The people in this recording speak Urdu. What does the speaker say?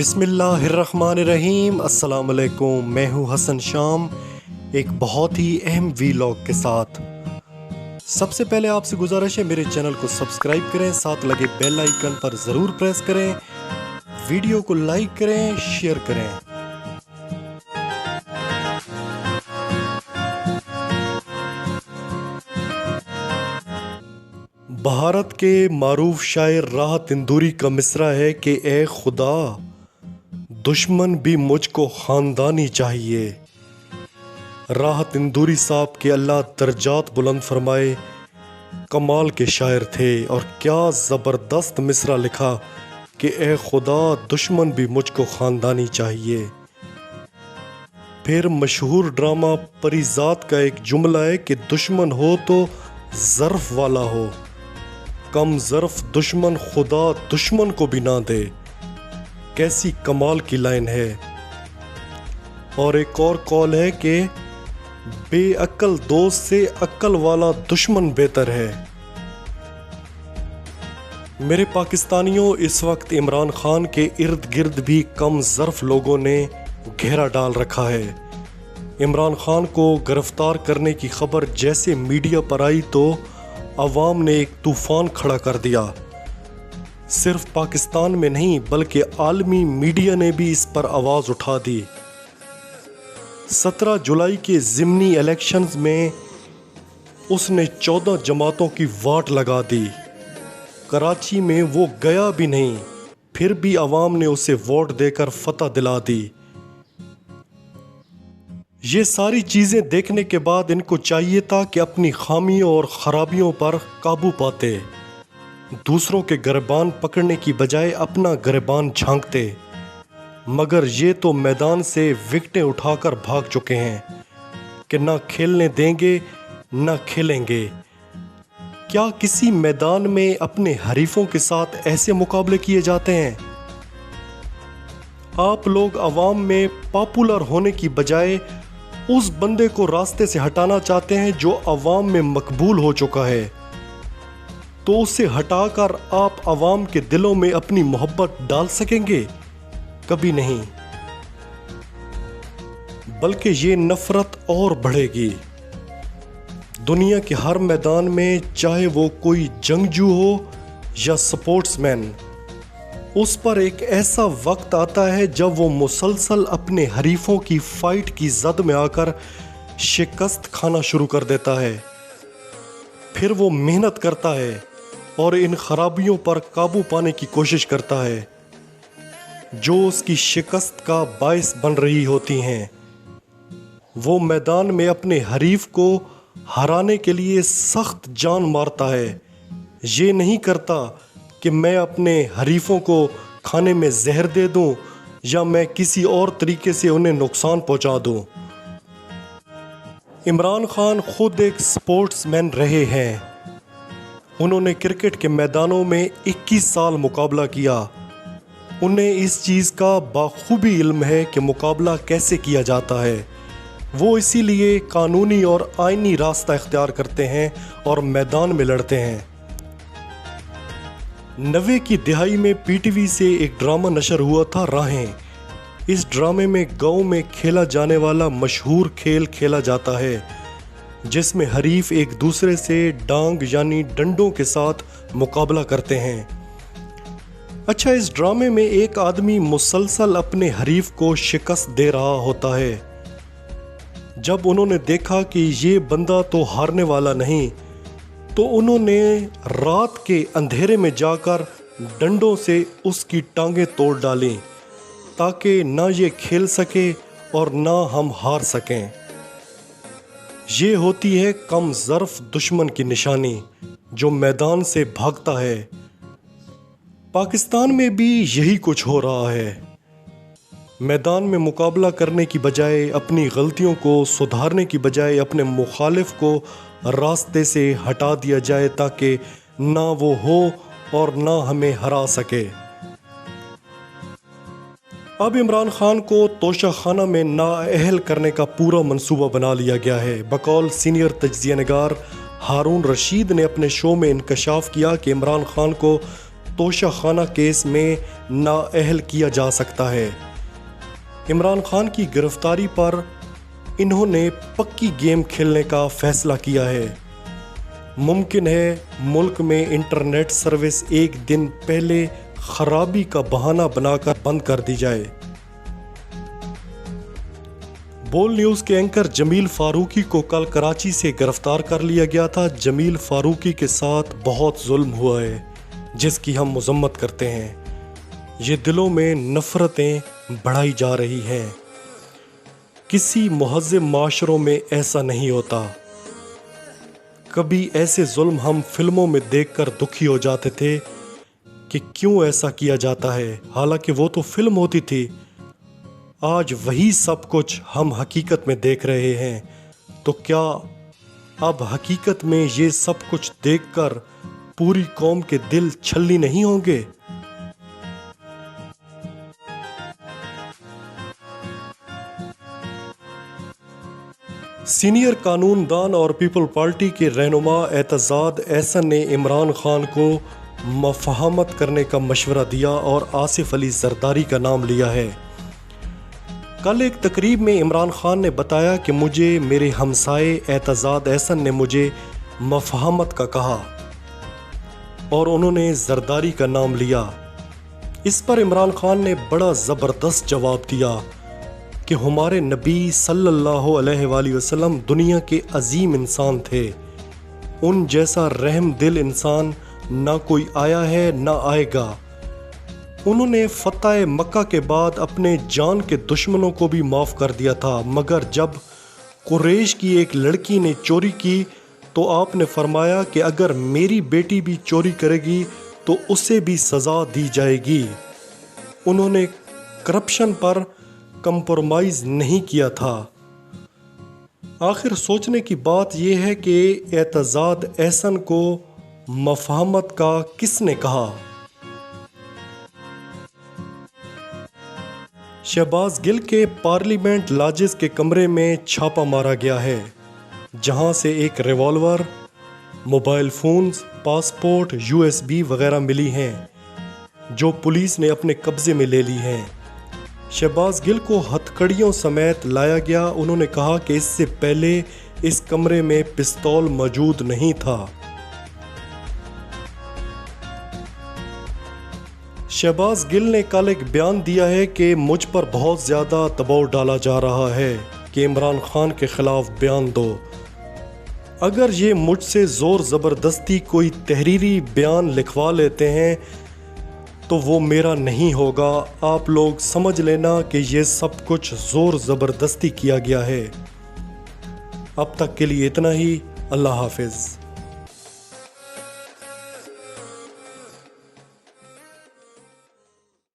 بسم اللہ الرحمن الرحیم۔ السلام علیکم، میں ہوں حسن شام ایک بہت ہی اہم ویلاگ کے ساتھ۔ سب سے پہلے آپ سے گزارش ہے میرے چینل کو سبسکرائب کریں، ساتھ لگے بیل آئیکن پر ضرور پریس کریں، ویڈیو کو لائک کریں، شیئر کریں۔ بھارت کے معروف شاعر راہ تندوری کا مصرع ہے کہ اے خدا دشمن بھی مجھ کو خاندانی چاہیے۔ راہ تندوری صاحب کے اللہ درجات بلند فرمائے، کمال کے شاعر تھے، اور کیا زبردست مصرع لکھا کہ اے خدا دشمن بھی مجھ کو خاندانی چاہیے۔ پھر مشہور ڈرامہ پری ذات کا ایک جملہ ہے کہ دشمن ہو تو ظرف والا ہو، کم ظرف دشمن خدا دشمن کو بھی نہ دے۔ کیسی کمال کی لائن ہے۔ اور ایک اور قول ہے کہ بے عقل دوست سے عقل والا دشمن بہتر ہے۔ میرے پاکستانیوں، اس وقت عمران خان کے ارد گرد بھی کم ظرف لوگوں نے گھیرا ڈال رکھا ہے۔ عمران خان کو گرفتار کرنے کی خبر جیسے میڈیا پر آئی تو عوام نے ایک طوفان کھڑا کر دیا۔ صرف پاکستان میں نہیں بلکہ عالمی میڈیا نے بھی اس پر آواز اٹھا دی۔ 17 جولائی کے ضمنی الیکشنز میں اس نے 14 جماعتوں کی واٹ لگا دی۔ کراچی میں وہ گیا بھی نہیں، پھر بھی عوام نے اسے ووٹ دے کر فتح دلا دی۔ یہ ساری چیزیں دیکھنے کے بعد ان کو چاہیے تھا کہ اپنی خامیوں اور خرابیوں پر قابو پاتے، دوسروں کے گریبان پکڑنے کی بجائے اپنا گریبان جھانکتے، مگر یہ تو میدان سے وکٹیں اٹھا کر بھاگ چکے ہیں کہ نہ کھیلنے دیں گے نہ کھیلیں گے۔ کیا کسی میدان میں اپنے حریفوں کے ساتھ ایسے مقابلے کیے جاتے ہیں؟ آپ لوگ عوام میں پاپولر ہونے کی بجائے اس بندے کو راستے سے ہٹانا چاہتے ہیں جو عوام میں مقبول ہو چکا ہے، تو اسے ہٹا کر آپ عوام کے دلوں میں اپنی محبت ڈال سکیں گے؟ کبھی نہیں، بلکہ یہ نفرت اور بڑھے گی۔ دنیا کے ہر میدان میں، چاہے وہ کوئی جنگجو ہو یا سپورٹس مین، اس پر ایک ایسا وقت آتا ہے جب وہ مسلسل اپنے حریفوں کی فائٹ کی زد میں آ کر شکست کھانا شروع کر دیتا ہے۔ پھر وہ محنت کرتا ہے اور ان خرابیوں پر قابو پانے کی کوشش کرتا ہے جو اس کی شکست کا باعث بن رہی ہوتی ہیں۔ وہ میدان میں اپنے حریف کو ہرانے کے لیے سخت جان مارتا ہے۔ یہ نہیں کرتا کہ میں اپنے حریفوں کو کھانے میں زہر دے دوں یا میں کسی اور طریقے سے انہیں نقصان پہنچا دوں۔ عمران خان خود ایک سپورٹس مین رہے ہیں۔ انہوں نے کرکٹ کے میدانوں میں 21 سال مقابلہ کیا۔ انہیں اس چیز کا بخوبی علم ہے کہ مقابلہ کیسے کیا جاتا ہے۔ وہ اسی لیے قانونی اور آئینی راستہ اختیار کرتے ہیں اور میدان میں لڑتے ہیں۔ 90 کی دہائی میں پی ٹی وی سے ایک ڈرامہ نشر ہوا تھا، راہیں۔ اس ڈرامے میں گاؤں میں کھیلا جانے والا مشہور کھیل کھیلا جاتا ہے جس میں حریف ایک دوسرے سے ڈانگ یعنی ڈنڈوں کے ساتھ مقابلہ کرتے ہیں۔ اچھا، اس ڈرامے میں ایک آدمی مسلسل اپنے حریف کو شکست دے رہا ہوتا ہے۔ جب انہوں نے دیکھا کہ یہ بندہ تو ہارنے والا نہیں، تو انہوں نے رات کے اندھیرے میں جا کر ڈنڈوں سے اس کی ٹانگیں توڑ ڈالیں تاکہ نہ یہ کھیل سکے اور نہ ہم ہار سکیں۔ یہ ہوتی ہے کم ظرف دشمن کی نشانی جو میدان سے بھاگتا ہے۔ پاکستان میں بھی یہی کچھ ہو رہا ہے۔ میدان میں مقابلہ کرنے کی بجائے، اپنی غلطیوں کو سدھارنے کی بجائے اپنے مخالف کو راستے سے ہٹا دیا جائے تاکہ نہ وہ ہو اور نہ ہمیں ہرا سکے۔ اب عمران خان کو توشہ خانہ میں نااہل کرنے کا پورا منصوبہ بنا لیا گیا ہے۔ بقول سینئر تجزیہ نگار ہارون رشید نے اپنے شو میں انکشاف کیا کہ عمران خان کو توشہ خانہ کیس میں نااہل کیا جا سکتا ہے۔ عمران خان کی گرفتاری پر انہوں نے پکی گیم کھیلنے کا فیصلہ کیا ہے۔ ممکن ہے ملک میں انٹرنیٹ سروس ایک دن پہلے خرابی کا بہانہ بنا کر بند کر دی جائے۔ بول نیوز کے اینکر جمیل فاروقی کو کل کراچی سے گرفتار کر لیا گیا تھا۔ جمیل فاروقی کے ساتھ بہت ظلم ہوا ہے جس کی ہم مذمت کرتے ہیں۔ یہ دلوں میں نفرتیں بڑھائی جا رہی ہیں۔ کسی مہذب معاشروں میں ایسا نہیں ہوتا۔ کبھی ایسے ظلم ہم فلموں میں دیکھ کر دکھی ہو جاتے تھے کہ کیوں ایسا کیا جاتا ہے، حالانکہ وہ تو فلم ہوتی تھی۔ آج وہی سب کچھ ہم حقیقت میں دیکھ رہے ہیں، تو کیا اب حقیقت میں یہ سب کچھ دیکھ کر پوری قوم کے دل چھلنی نہیں ہوں گے؟ سینئر قانون دان اور پیپل پارٹی کے رہنما اعتزاد احسن نے عمران خان کو مفاہمت کرنے کا مشورہ دیا اور آصف علی زرداری کا نام لیا ہے۔ کل ایک تقریب میں عمران خان نے بتایا کہ مجھے میرے ہمسائے اعتزاد احسن نے مجھے مفاہمت کا کہا اور انہوں نے زرداری کا نام لیا۔ اس پر عمران خان نے بڑا زبردست جواب دیا کہ ہمارے نبی صلی اللہ علیہ وآلہ وسلم دنیا کے عظیم انسان تھے، ان جیسا رحم دل انسان نہ کوئی آیا ہے نہ آئے گا۔ انہوں نے فتح مکہ کے بعد اپنے جان کے دشمنوں کو بھی معاف کر دیا تھا، مگر جب قریش کی ایک لڑکی نے چوری کی تو آپ نے فرمایا کہ اگر میری بیٹی بھی چوری کرے گی تو اسے بھی سزا دی جائے گی۔ انہوں نے کرپشن پر کمپرومائز نہیں کیا تھا۔ آخر سوچنے کی بات یہ ہے کہ اعتزاد احسن کو مفاہمت کا کس نے کہا؟ شہباز گل کے پارلیمنٹ لاجز کے کمرے میں چھاپا مارا گیا ہے، جہاں سے ایک revolver, mobile phones, passport, USB وغیرہ ملی ہیں جو پولیس نے اپنے قبضے میں لے لی ہیں۔ شہباز گل کو ہتھکڑیوں سمیت لایا گیا۔ انہوں نے کہا کہ اس سے پہلے اس کمرے میں پستول موجود نہیں تھا۔ شہباز گل نے کل ایک بیان دیا ہے کہ مجھ پر بہت زیادہ دباؤ ڈالا جا رہا ہے کہ عمران خان کے خلاف بیان دو۔ اگر یہ مجھ سے زور زبردستی کوئی تحریری بیان لکھوا لیتے ہیں تو وہ میرا نہیں ہوگا۔ آپ لوگ سمجھ لینا کہ یہ سب کچھ زور زبردستی کیا گیا ہے۔ اب تک کے لیے اتنا ہی۔ اللہ حافظ۔